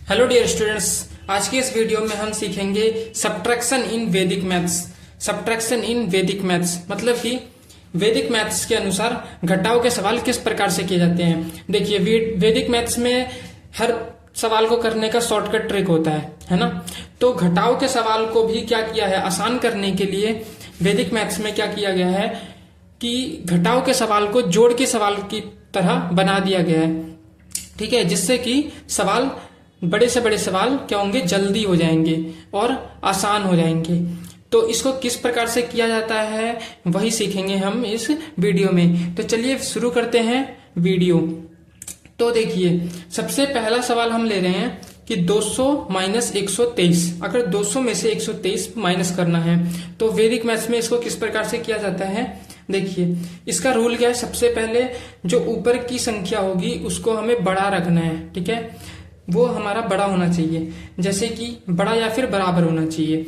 Hello dear students, आज के इस वीडियो में हम सीखेंगे सब्ट्रैक्शन इन वैदिक मैथ्स। सब्ट्रैक्शन इन वैदिक मैथ्स मतलब कि वैदिक मैथ्स के अनुसार घटाव के सवाल किस प्रकार से किए जाते हैं। देखिए, वैदिक मैथ्स में हर सवाल को करने का शॉर्टकट ट्रिक होता है ना। तो घटाव के सवाल को भी क्या किया है, आसान करने के लिए वैदिक मैथ्स में क्या किया गया है कि घटाव के सवाल को जोड़ के सवाल की तरह बना दिया गया है। ठीक है, जिससे कि सवाल बड़े से बड़े सवाल क्या होंगे, जल्दी हो जाएंगे और आसान हो जाएंगे। तो इसको किस प्रकार से किया जाता है वही सीखेंगे हम इस वीडियो में। तो चलिए शुरू करते हैं वीडियो। तो देखिए, सबसे पहला सवाल हम ले रहे हैं कि 200 माइनस 123। अगर 200 में से 123 माइनस करना है तो वैदिक मैथ्स में इसको किस प्रकार से किया जाता है। देखिए, इसका रूल क्या है, सबसे पहले जो ऊपर की संख्या होगी उसको हमें बड़ा रखना है। ठीक है, वो हमारा बड़ा होना चाहिए, जैसे कि बड़ा या फिर बराबर होना चाहिए।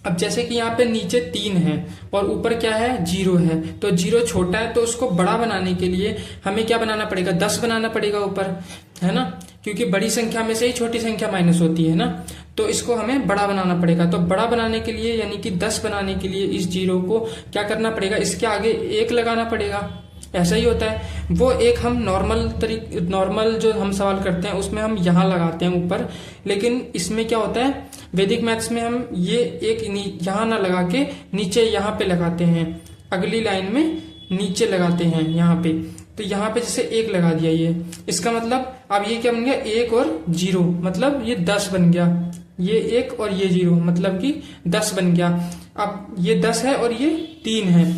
अब जैसे कि यहाँ पे नीचे 3 है और ऊपर क्या है, 0 है, तो 0 छोटा है, तो उसको बड़ा बनाने के लिए हमें क्या बनाना पड़ेगा, 10 बनाना पड़ेगा ऊपर, है ना, क्योंकि बड़ी संख्या में से ही छोटी संख्या माइनस होती है ना। तो इसको हमें बड़ा बनाना पड़ेगा। तो बड़ा बनाने के लिए यानी कि 10 बनाने के लिए इस 0 को क्या करना पड़ेगा, इसके आगे 1 लगाना पड़ेगा। ऐसा ही होता है। वो एक हम नॉर्मल जो हम सवाल करते हैं उसमें हम यहाँ लगाते हैं ऊपर, लेकिन इसमें क्या होता है, वैदिक मैथ्स में हम ये एक यहाँ ना लगा के नीचे यहाँ पे लगाते हैं, अगली लाइन में नीचे लगाते हैं यहाँ पे। तो यहाँ पे जैसे 1 लगा दिया, ये इसका मतलब अब ये क्या बन गया, 1 और 0, मतलब ये 10 बन गया। ये 1 और ये 0 मतलब कि 10 बन गया। अब ये 10 है और ये 3 है।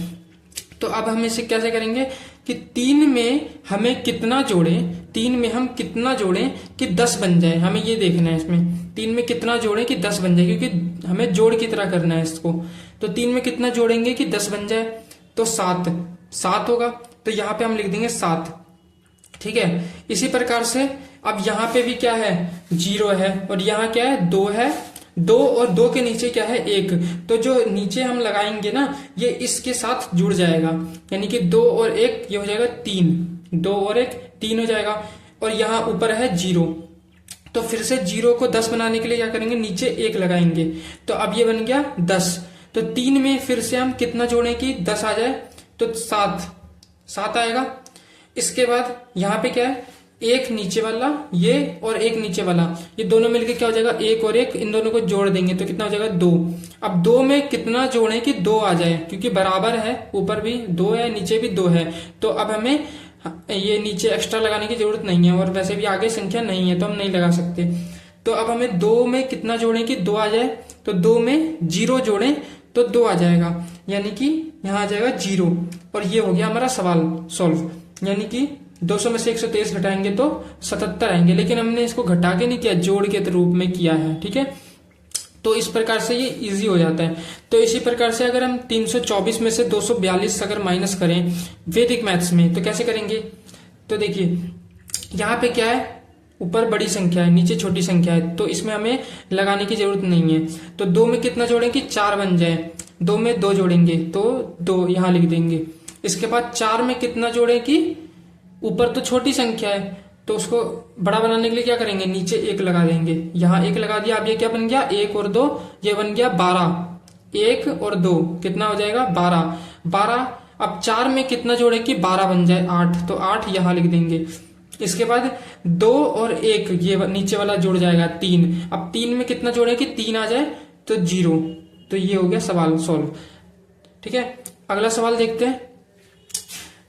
तो अब हम इसे कैसे करेंगे कि 3 में हमें कितना जोड़ें, 3 में हम कितना जोड़ें कि 10 बन जाए, हमें ये देखना है। इसमें 3 में कितना जोड़ें कि 10 बन जाए, क्योंकि हमें जोड़ की तरह करना है इसको। तो 3 में कितना जोड़ेंगे कि 10 बन जाए, तो 7 होगा। तो यहाँ पे हम लिख देंगे 7। ठीक है, इसी प्रकार से अब यहाँ पे भी क्या है, 0 है और यहाँ क्या है, 2 है। 2 और 2 के नीचे क्या है, 1। तो जो नीचे हम लगाएंगे ना, ये इसके साथ जुड़ जाएगा, यानी कि 2 और 1 ये हो जाएगा 3। 2 और 1 3 हो जाएगा। और यहाँ ऊपर है 0, तो फिर से 0 को 10 बनाने के लिए क्या करेंगे, नीचे 1 लगाएंगे। तो अब ये बन गया 10। तो 3 में फिर से हम कितना जोड़ें कि 10 आ जाए, तो 7 आएगा। इसके बाद यहाँ पे क्या है, 1 नीचे वाला ये और 1 नीचे वाला, ये दोनों मिलके क्या हो जाएगा, 1 और 1, इन दोनों को जोड़ देंगे तो कितना हो जाएगा, 2। अब 2 में कितना जोड़ें कि 2 आ जाए, क्योंकि बराबर है, ऊपर भी 2 है नीचे भी 2 है। तो अब हमें ये नीचे एक्स्ट्रा लगाने की जरूरत नहीं है, और वैसे भी आगे संख्या नहीं है तो हम नहीं लगा सकते। तो अब हमें 2 में कितना जोड़ें कि 2 आ जाए, तो 2 में 0 जोड़ें तो 2 आ जाएगा, यानी कि यहाँ आ जाएगा 0। और ये हो गया हमारा सवाल सॉल्व। यानी कि 200 में से 123 घटाएंगे तो 77 आएंगे, लेकिन हमने इसको घटा के नहीं किया, जोड़ के रूप में किया है। ठीक है, तो इस प्रकार से ये इजी हो जाता है। तो इसी प्रकार से अगर हम 324 में से 242 अगर माइनस करें वैदिक मैथ्स में तो कैसे करेंगे। तो देखिए, यहाँ पे क्या है, ऊपर बड़ी संख्या है, नीचे छोटी संख्या है, तो इसमें हमें लगाने की जरूरत नहीं है। तो 2 में कितना जोड़ेंगे, 4 बन जाए। 2 में 2 जोड़ेंगे तो 2 यहाँ लिख देंगे। इसके बाद 4 में कितना जोड़े कि ऊपर तो छोटी संख्या है, तो उसको बड़ा बनाने के लिए क्या करेंगे, नीचे 1 लगा देंगे। यहाँ 1 लगा दिया। अब ये क्या बन गया, 1 और 2 ये बन गया 12। 1 और 2 कितना हो जाएगा, 12। अब 4 में कितना जोड़े कि 12 बन जाए, 8, तो 8 यहाँ लिख देंगे। इसके बाद 2 और 1 ये नीचे वाला जुड़ जाएगा, 3। अब 3 में कितना जोड़े कि 3 आ जाए तो 0। तो ये हो गया सवाल सॉल्व। ठीक है, अगला सवाल देखते हैं।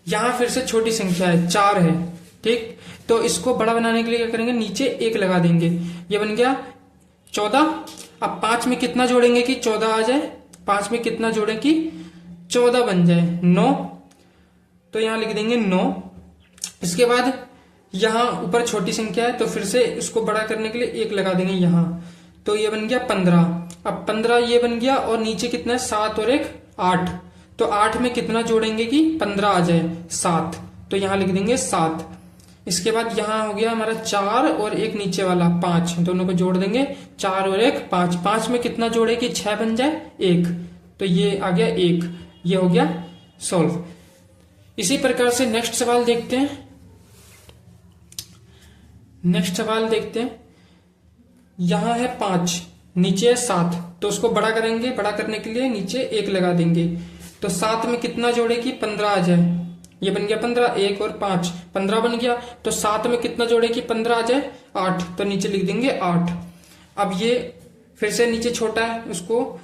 यहां फिर से छोटी संख्या है, 4 है। ठीक, तो इसको बड़ा बनाने के लिए क्या करेंगे, नीचे 1 लगा देंगे, ये बन गया 14। अब 5 में कितना जोड़ेंगे कि 14 आ जाए। 5 में कितना जोड़े कि 14 बन जाए, 9, तो यहां लिख देंगे 9। इसके बाद यहां ऊपर छोटी संख्या है, तो फिर से इसको बड़ा करने के लिए 1 लगा देंगे यहां, तो ये बन गया 15। अब 15 ये बन गया, और नीचे कितना है, 7 और 1 8, तो 8 में कितना जोड़ेंगे कि 15 आ जाए, 7, तो यहां लिख देंगे 7। इसके बाद यहां हो गया हमारा 4 और 1 नीचे वाला 5, दोनों को जोड़ देंगे, 4 और 1 5। 5 में कितना जोड़े कि 6 बन जाए, 1, तो ये आ गया 1। ये हो गया सॉल्व। इसी प्रकार से नेक्स्ट सवाल देखते हैं। यहाँ है 5, नीचे है 7, तो उसको बड़ा करेंगे। बड़ा करने के लिए नीचे 1 लगा देंगे, तो 7 में कितना जोड़े कि 15 आ जाए। ये बन गया 15, 1 और 5 15 बन गया। तो 7 में कितना जोड़े कि 15 आ जाए, 8, तो नीचे लिख देंगे 8। अब ये फिर से नीचे छोटा है, उसको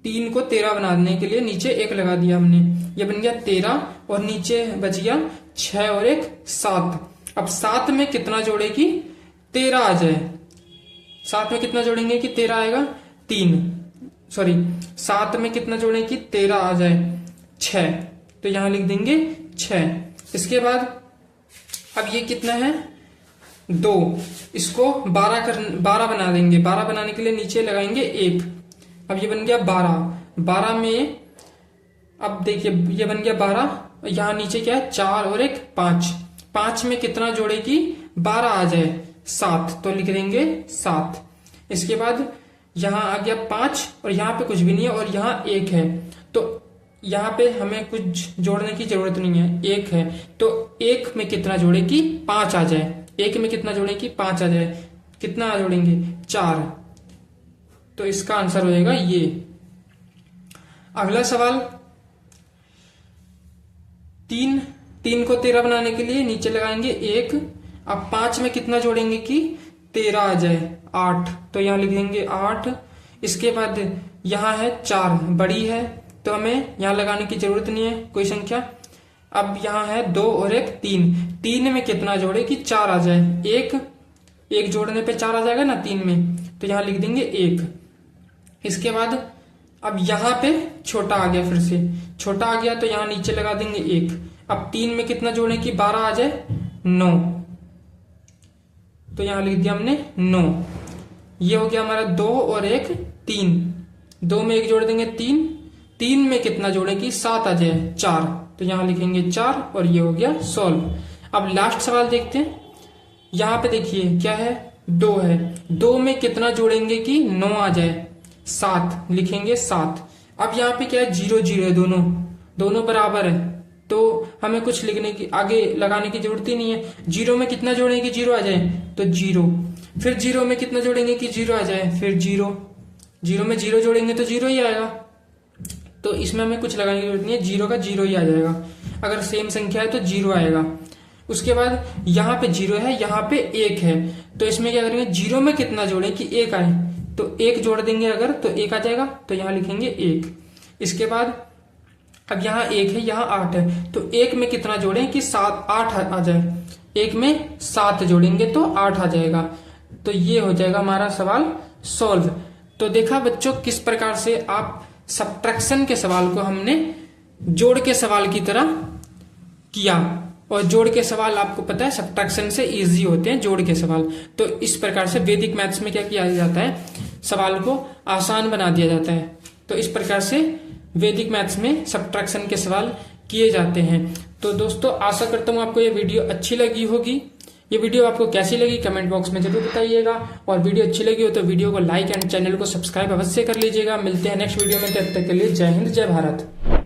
3 को 13 बनाने के लिए नीचे 1 लगा दिया हमने। ये बन गया 13 और नीचे बच गया 6 और 1 7। अब 7 में कितना जोड़े कि 13 आ जाए। 7 में कितना जोड़ेंगे कि 13 आएगा, 7 में कितना जोड़े कि 13 आ जाए, 6, तो यहां लिख देंगे 6। इसके बाद अब ये कितना है 2, इसको 12 बना देंगे। 12 बनाने के लिए नीचे लगाएंगे 1। अब ये बन गया 12। 12 में अब देखिए ये बन गया 12, यहां नीचे क्या है 4 और 1 5। 5 में कितना जोड़े कि 12 आ जाए, 7, तो लिख देंगे 7। इसके बाद यहां आ गया 5 और यहां पे कुछ भी नहीं है और यहां 1 है, तो यहां पे हमें कुछ जोड़ने की जरूरत नहीं है, 1 है। तो 1 में कितना जोड़े कि 5 आ जाए। 1 में कितना जोड़े कि 5 आ जाए, कितना जोड़ेंगे 4, तो इसका आंसर हो जाएगा ये। अगला सवाल 3 को 13 बनाने के लिए नीचे लगाएंगे 1। अब 5 में कितना जोड़ेंगे कि 13 आ जाए, 8, तो यहां लिख देंगे 8। इसके बाद यहां है 4, बड़ी है तो हमें यहां लगाने की जरूरत नहीं है कोई संख्या। अब यहां है 2 और 1 3। 3 में कितना जोड़े कि 4 आ जाए, 1 जोड़ने पे 4 आ जाएगा ना 3 में, तो यहां लिख देंगे 1। इसके बाद अब यहां पे छोटा आ गया, फिर से छोटा आ गया तो यहां नीचे लगा देंगे 1। अब 3 में कितना जोड़े कि 12 आ जाए, 9, तो यहां लिख दिया हमने 9। ये हो गया हमारा 2 और 1 3। 2 में 1 जोड़ देंगे 3। 3 में कितना जोड़े कि 7 आ जाए, 4, तो यहां लिखेंगे 4 और ये हो गया सॉल्व। अब लास्ट सवाल देखते हैं। यहां पे देखिए क्या है 2 है। 2 में कितना जोड़ेंगे कि 9 आ जाए, 7, लिखेंगे 7। अब यहाँ पे क्या है 0 0 है, दोनों बराबर है, तो हमें कुछ लिखने की आगे लगाने की जरूरत ही नहीं है। 0 में कितना जोड़ेंगे कि 0 आ जाए, तो 0। फिर 0 में कितना जोड़ेंगे कि 0 आ जाए, फिर 0 में 0 जोड़ेंगे तो 0 ही आएगा, तो इसमें हमें कुछ लगाने की जरूरत नहीं है, 0 का 0 ही आ जाएगा। अगर सेम संख्या है तो 0 आएगा। उसके बाद यहाँ पे 0 है, यहाँ पे 1 है, तो इसमें क्या करेंगे 0 में कितना जोड़े कि 1 आए, तो 1 जोड़ देंगे अगर तो 1 आ जाएगा, तो यहाँ लिखेंगे 1। इसके बाद अब यहाँ 1 है, यहाँ 8 है, तो 1 में कितना जोड़े कि 8 आ जाए। 1 में 7 जोड़ेंगे तो 8 आ जाएगा, तो ये हो जाएगा हमारा सवाल सॉल्व। तो देखा बच्चों किस प्रकार से आप सब्ट्रैक्शन के सवाल को हमने जोड़ के सवाल की तरह किया, और जोड़ के सवाल आपको पता है सब्ट्रैक्शन से इजी होते हैं जोड़ के सवाल। तो इस प्रकार से वैदिक मैथ्स में क्या किया जाता है, सवाल को आसान बना दिया जाता है। तो इस प्रकार से वैदिक मैथ्स में सब्ट्रैक्शन के सवाल किए जाते हैं। तो दोस्तों आशा करता हूँ आपको ये वीडियो अच्छी लगी होगी। ये वीडियो आपको कैसी लगी कमेंट बॉक्स में जरूर बताइएगा, और वीडियो अच्छी लगी हो तो वीडियो को लाइक एंड चैनल को सब्सक्राइब अवश्य कर लीजिएगा। मिलते हैं नेक्स्ट वीडियो में, तब तक के लिए जय हिंद जय भारत।